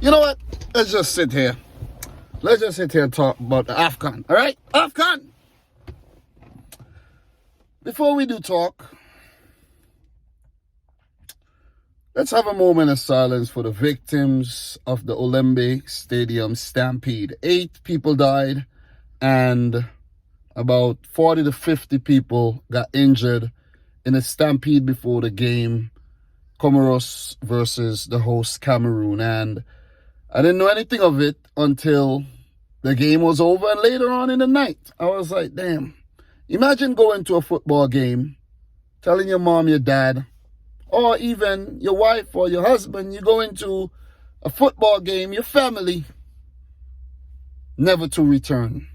You know what? Let's just sit here. Let's just sit here and talk about the AFCON. All right? AFCON! Before we do talk, let's have a moment of silence for the victims of the Olembe Stadium stampede. 8 people died and about 40 to 50 people got injured in a stampede before the game, Comoros versus the host Cameroon. And I didn't know anything of it until the game was over and later on in the night. I was like, damn. Imagine going to a football game, telling your mom, your dad, or even your wife or your husband, you go into a football game, your family, never to return.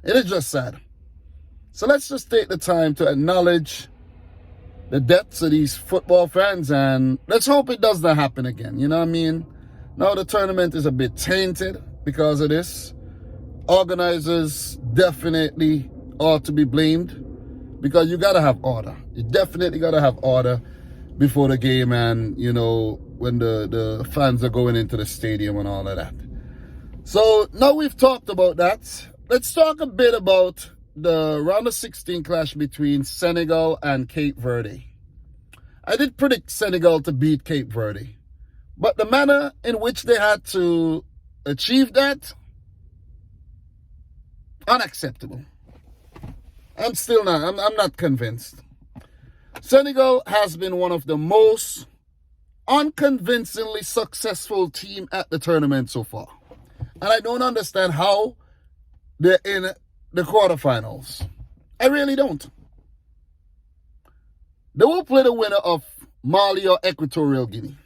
It is just sad. So let's just take the time to acknowledge the deaths of these football fans, and let's hope it does not happen again. You know what I mean? Now the tournament is a bit tainted because of this. Organizers definitely ought to be blamed because you got to have order. You definitely got to have order before the game and, you know, when the fans are going into the stadium and all of that. So now we've talked about that. Let's talk a bit about the round of 16 clash between Senegal and Cape Verde. I did predict Senegal to beat Cape Verde, but the manner in which they had to achieve that, unacceptable. I'm not convinced. Senegal has been one of the most unconvincingly successful team at the tournament so far. And I don't understand how they're in the quarterfinals. I really don't. They will play the winner of Mali or Equatorial Guinea.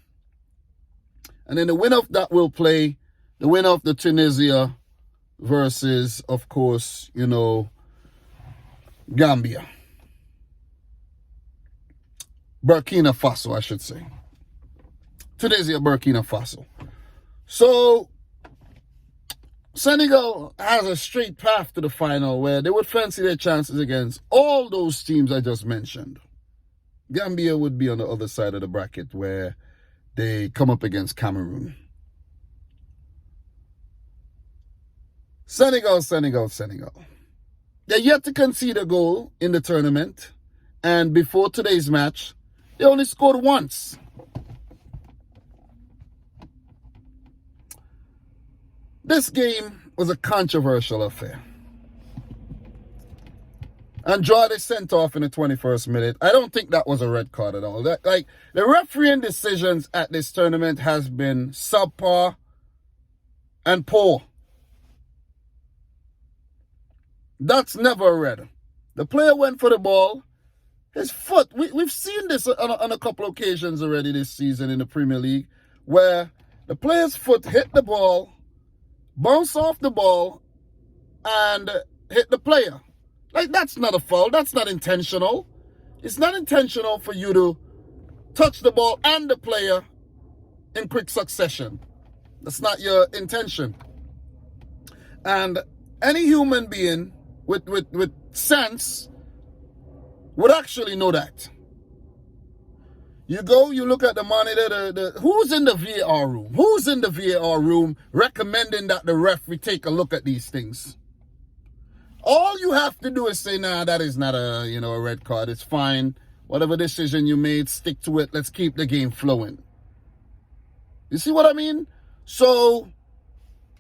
And then the winner of that will play the winner of the Tunisia versus, of course, you know, Gambia. Burkina Faso, I should say. Tunisia, Burkina Faso. So Senegal has a straight path to the final where they would fancy their chances against all those teams I just mentioned. Gambia would be on the other side of the bracket where they come up against Cameroon. Senegal. They're yet to concede a goal in the tournament. And before today's match, they only scored once. This game was a controversial affair. Andrade sent off in the 21st minute. I don't think that was a red card at all. The refereeing decisions at this tournament has been subpar and poor. That's never a red. The player went for the ball. His foot, we've seen this on a couple of occasions already this season in the Premier League, where the player's foot hit the ball, bounce off the ball, and hit the player. Like, that's not a foul. That's not intentional. It's not intentional for you to touch the ball and the player in quick succession. That's not your intention. And any human being with sense would actually know that. You go, you look at the monitor, who's in the VAR room? Who's in the VAR room recommending that the referee take a look at these things? All you have to do is say, nah, that is not a red card. It's fine. Whatever decision you made, stick to it. Let's keep the game flowing. You see what I mean? So,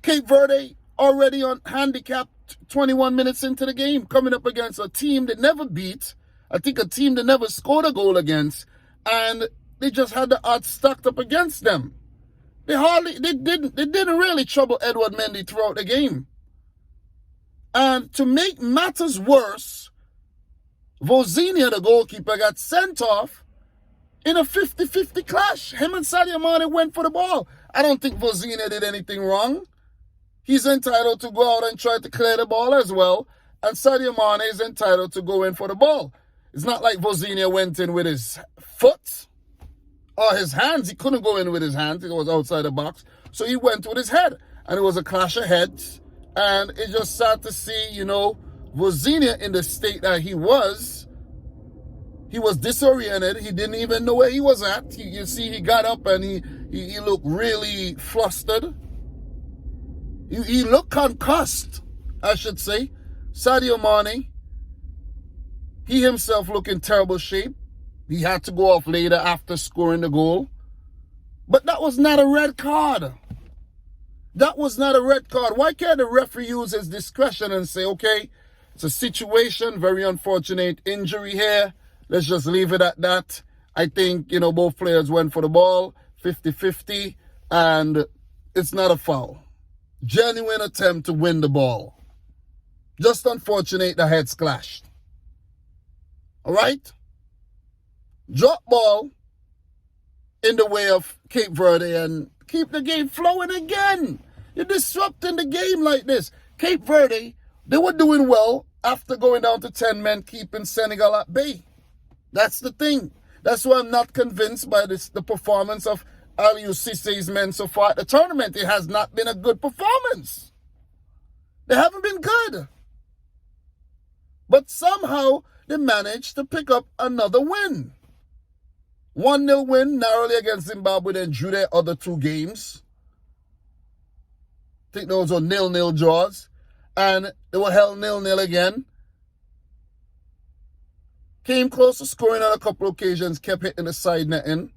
Cape Verde already on handicap 21 minutes into the game, coming up against a team they never beat. I think a team they never scored a goal against. And they just had the odds stacked up against them. They didn't really trouble Edward Mendy throughout the game. And to make matters worse, Vozinha, the goalkeeper, got sent off in a 50-50 clash. Him and Sadio Mane went for the ball. I don't think Vozinha did anything wrong. He's entitled to go out and try to clear the ball as well. And Sadio Mane is entitled to go in for the ball. It's not like Vozinha went in with his foot or his hands. He couldn't go in with his hands. It was outside the box. So he went with his head. And it was a clash of heads. And it's just sad to see, Vozinha in the state that he was He was disoriented. He didn't even know where he was at. You see, he got up and he looked really flustered. He looked concussed, I should say. Sadio Mane, he himself looked in terrible shape. He had to go off later after scoring the goal. But that was not a red card. That was not a red card. Why can't the referee use his discretion and say, okay, it's a situation, very unfortunate injury here. Let's just leave it at that. I think, both players went for the ball, 50-50, and it's not a foul. Genuine attempt to win the ball. Just unfortunate the heads clashed. All right? Drop ball in the way of Cape Verde and keep the game flowing again. You're disrupting the game like this. Cape Verde, they were doing well after going down to 10 men, keeping Senegal at bay. That's the thing. That's why I'm not convinced by the performance of Aliou Cissé's men so far at the tournament. It has not been a good performance. They haven't been good. But somehow they managed to pick up another win. 1-0 win narrowly against Zimbabwe, then drew their other two games. I think those were 0-0 draws. And they were held 0-0 again. Came close to scoring on a couple of occasions, kept hitting the side netting.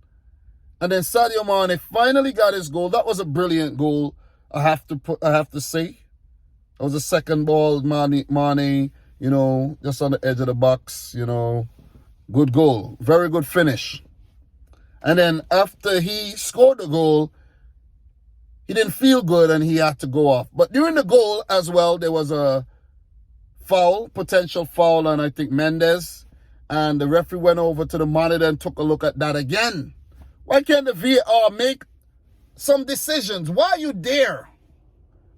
And then Sadio Mane finally got his goal. That was a brilliant goal, I have to say. That was a second ball, Mane, just on the edge of the box, Good goal. Very good finish. And then after he scored the goal, he didn't feel good and he had to go off. But during the goal as well, there was a potential foul on, I think, Mendes. And the referee went over to the monitor and took a look at that again. Why can't the VAR make some decisions? Why are you there?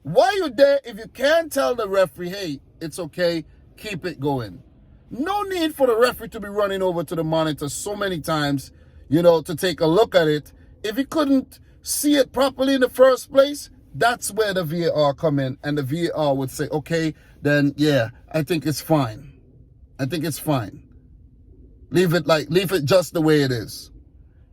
Why are you there if you can't tell the referee, hey, it's okay, keep it going? No need for the referee to be running over to the monitor so many times, to take a look at it. If he couldn't see it properly in the first place, that's where the VAR come in. And the VAR would say, okay, then yeah, I think it's fine. Leave it just the way it is.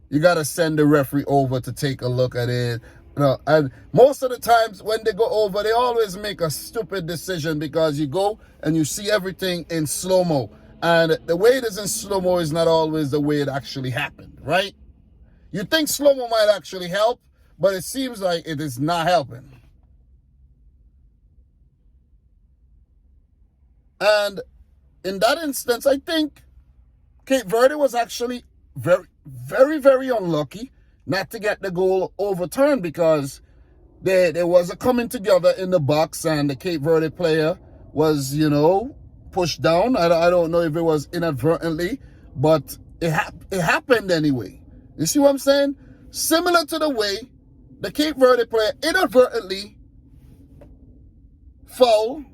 You got to send the referee over to take a look at it. And most of the times when they go over, they always make a stupid decision because you go and you see everything in slow-mo. And the way it is in slow-mo is not always the way it actually happened, right? You think slow-mo might actually help, but it seems like it is not helping. And in that instance, I think Cape Verde was actually very, very, very unlucky not to get the goal overturned because there was a coming together in the box and the Cape Verde player was, pushed down. I don't know if it was inadvertently, but it happened anyway. You see what I'm saying? Similar to the way the Cape Verde player inadvertently foul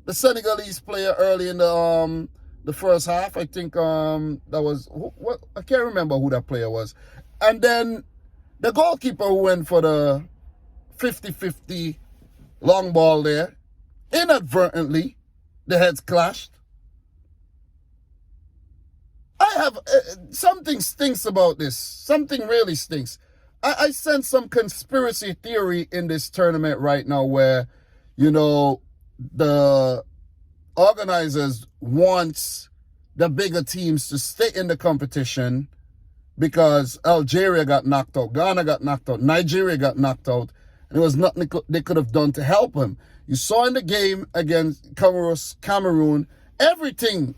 the Senegalese player early in the first half. I think that was, I can't remember who that player was. And then the goalkeeper who went for the 50-50 long ball there, inadvertently, the heads clashed. I have, something stinks about this. Something really stinks. I sense some conspiracy theory in this tournament right now where, the organizers wants the bigger teams to stay in the competition because Algeria got knocked out, Ghana got knocked out, Nigeria got knocked out, and there was nothing they could have done to help them. You saw in the game against Cameroon, everything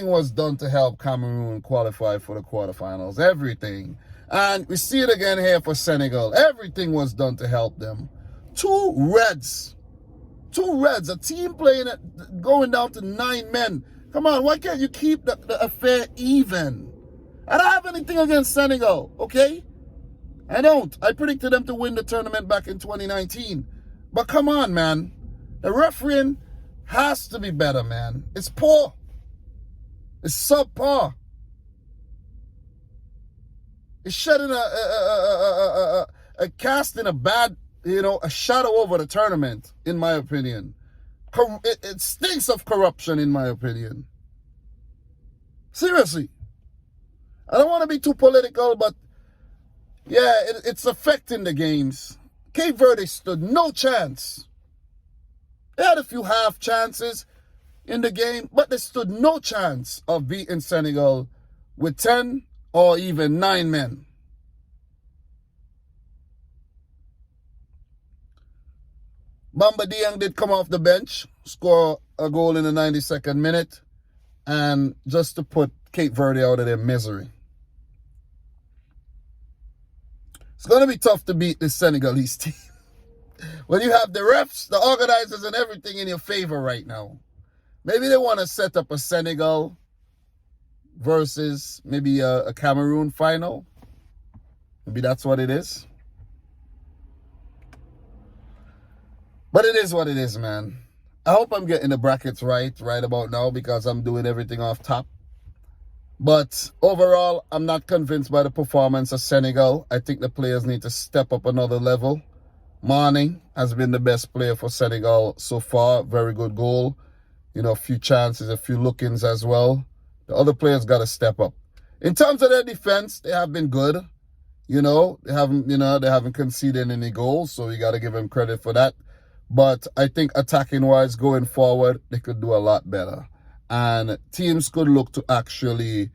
was done to help Cameroon qualify for the quarterfinals, everything. And we see it again here for Senegal. Everything was done to help them. Two Reds, a team going down to 9 men. Come on, why can't you keep the affair even? I don't have anything against Senegal, okay? I don't. I predicted them to win the tournament back in 2019. But come on, man. The refereeing has to be better, man. It's poor. It's subpar. It's shedding a casting a bad, a shadow over the tournament, in my opinion. It stinks of corruption, in my opinion. Seriously. I don't want to be too political, but yeah, it's affecting the games. Cape Verde stood no chance. They had a few half chances in the game, but they stood no chance of beating Senegal with 10 or even 9 men. Bamba Dieng did come off the bench, score a goal in the 92nd minute, and just to put Cape Verde out of their misery. It's going to be tough to beat this Senegalese team when you have the refs, the organizers, and everything in your favor right now. Maybe they want to set up a Senegal versus maybe a Cameroon final. Maybe that's what it is. But it is what it is, man. I hope I'm getting the brackets right about now because I'm doing everything off top. But overall, I'm not convinced by the performance of Senegal. I think the players need to step up another level. Mane has been the best player for Senegal so far. Very good goal. You know, a few chances, a few look-ins as well. The other players got to step up. In terms of their defense, they have been good. They haven't conceded any goals, so you got to give them credit for that. But I think attacking-wise, going forward, they could do a lot better. And teams could look to actually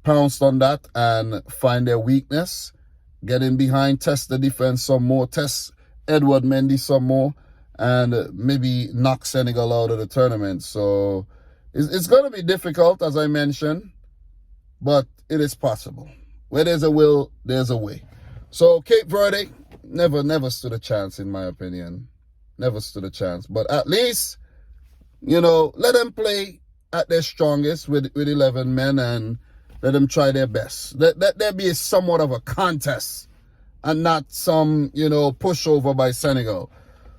pounce on that and find their weakness, get in behind, test the defense some more, test Edward Mendy some more, and maybe knock Senegal out of the tournament. So it's going to be difficult, as I mentioned, but it is possible. Where there's a will, there's a way. So Cape Verde never stood a chance, in my opinion. Never stood a chance. But at least, let them play at their strongest with 11 men and let them try their best. Let there be somewhat of a contest and not some, pushover by Senegal.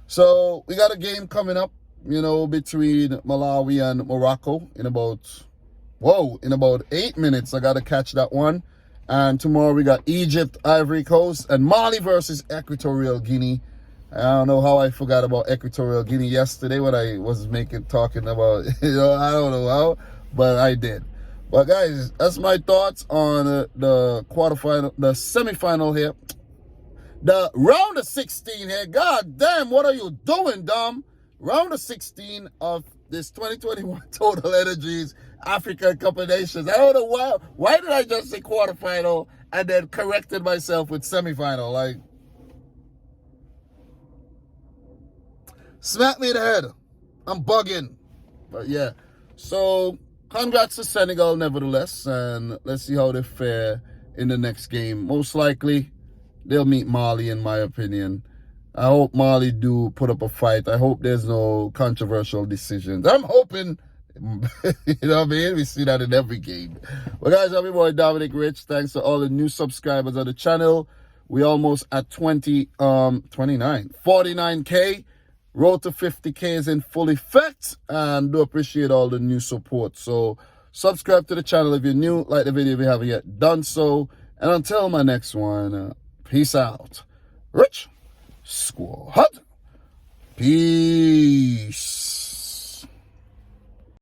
So we got a game coming up, between Malawi and Morocco in about 8 minutes. I got to catch that one. And tomorrow we got Egypt, Ivory Coast, and Mali versus Equatorial Guinea. I don't know how I forgot about Equatorial Guinea yesterday when I was talking about, I don't know how, but I did. But guys, that's my thoughts on the quarterfinal, the semifinal here. The round of 16 here. God damn, what are you doing, Dom? Round of 16 of this 2021 Total Energies African Cup of Nations. I don't know why. Why did I just say quarterfinal and then corrected myself with semifinal? Like, smack me in the head. I'm bugging. But yeah. So, congrats to Senegal nevertheless. And let's see how they fare in the next game. Most likely, they'll meet Mali, in my opinion. I hope Mali do put up a fight. I hope there's no controversial decisions. I'm hoping, you know what I mean? We see that in every game. Well, guys, I'm your boy Dominic Rich. Thanks to all the new subscribers of the channel. We almost at 49K. Road to 50K is in full effect. And do appreciate all the new support. So, subscribe to the channel if you're new. Like the video if you haven't yet done so. And until my next one, peace out. Rich Squad. Peace.